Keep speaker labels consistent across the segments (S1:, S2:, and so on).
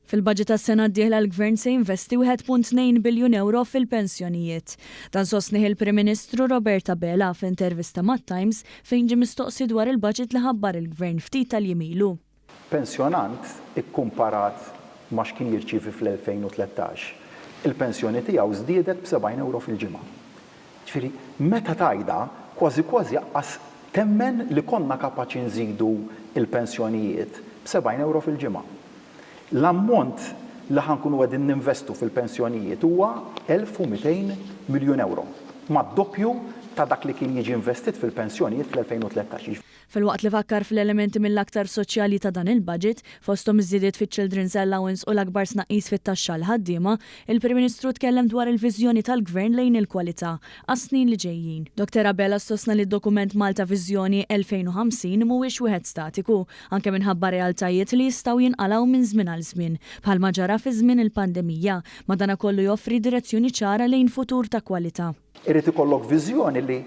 S1: Fil-budget tas-sena d-dieħla l-Gvern se jinvesti 1.2 biljun euro fil-pensjonijiet. Dan sostniħ il-Prim Ministru Roberta Bela f'intervista mat-Times fejn ġie mistoqsi dwar il-budget li ħabbar il-Gvern ftit tal-jimilu.
S2: Pensjonant ikkumparat ma' x'kien jirċievi fl-2013. Il-pensjoni tiegħu żdiedet b'70 euro fil-ġimgħa. Ġifieri, meta tajda kważi jaqqas temmen li konna kapaċi nżidu il-pensjonijiet b'70 euro fil-ġimgħa. L-ammont li ħankunu qegħdin ninvestu fil-pensjonijiet huwa 1200 miljun euro, mad-doppju ta' dak li kien jiġi investit fil-pensjonijiet fl-2013.
S1: Fil-waqt li fakkar fl-elementi mill-aktar soċjali ta' dan il-budget, fosthom iż-żiediet fiċ-Children's Allowance u l-akbar tnaqqis fit-taxxa l-ħaddiema, il-Prim Ministru tkellem dwar il-viżjoni tal-Gvern lejn il-kwalità għas-snin li ġejjin. Dr. Bela stosna li d-dokument Malta Viżjoni 2050 mhuwiex wieħed statiku, anke minħabba realtajiet li jistgħu jinqalgħu minn żmien għal żmien, bħalma ġara fi żmien il-pandemija, madankollu joffri direzzjoni ċara lejn futur ta' kwalità.
S2: Irid ikollok viżjoni li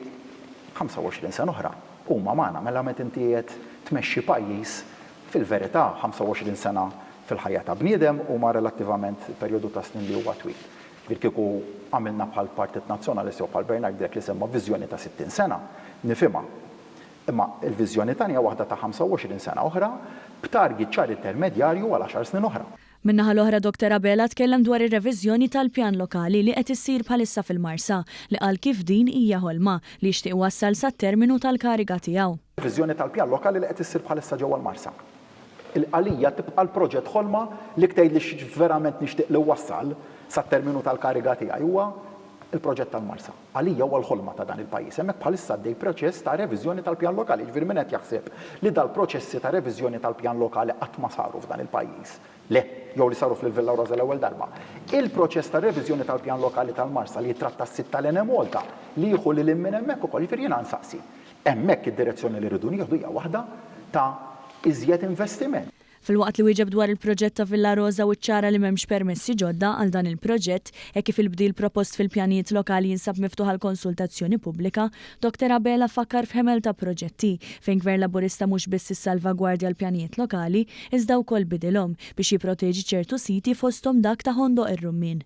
S2: 25 sena oħra huma magħna mela meta inti qed tmexxi pajjiż fil-verità 25 sena fil-ħajja ta' bniedem huma relattivament perjodu ta' snin li huwa twil. Kieku għamilna bħal Partit Nazzjonalisti u bħal Bernard Grek li semma viżjoni ta' 60 sena, nifhimha. Imma l-viżjoni tagħna waħda ta' 25 sena oħra b'target ċar intermedjarju għal 10 snin oħra.
S1: Min-naħa l-oħra Dr. Bela tkellem dwar ir-reviżjoni tal-pjan lokali li qed issir bħalissa fil-Marsa li qal kif din hija ħolma li jixtieq wassal sat-terminu tal-kariga tiegħu.
S2: Reviżjoni tal-pjan lokali li qed issir bħalissa ġewwa l-Marsa. Il-qalija tibqa' l-proġett ħolma li ktgħid li verament nixtieq li wassal sat-terminu tal-kariga tiegħi huwa il-proġett tal-Marsa. Għalija huwa l-ħolma ta' dan il-pajjiż. Hemmhekk bħalissa għaddej proċess ta' reviżjoni tal-pjan lokali. Ġifieri min qed jaħseb li dal-proċessi ta' reviżjoni tal-pjan lokali qatt ma saru f'dan il-pajjiż. Le, jew li saru fil-Villa Rosa l-ewwel darba. Il-proċess ta' reviżjoni tal-pjan lokali tal-Marsa li jitratta s-sitta l Malta li jieħu lil minn hemmhekk ukoll ġifieri jiena nsaqsi. Hemmhekk id-direzzjoni li rridu nieħdu hija waħda ta' iżjed investiment.
S1: Fil-waqt li wieġeb dwar il-proġett ta' Villa Rosa u ċara li m'hemmx permessi ġodda għal dan il-proġett hekk kif il-bdil propost fil-pjanijiet lokali jinsab miftuħ għal konsultazzjoni pubblika, Dr. Bela fakkar f'ħemel ta' proġetti fejn Gvern Laburista mhux biss issalvagwardja l-pjanijiet lokali iżda wkoll bidilhom biex jipproteġi ċertu siti fosthom dak ta' Hondo ir-Rummin.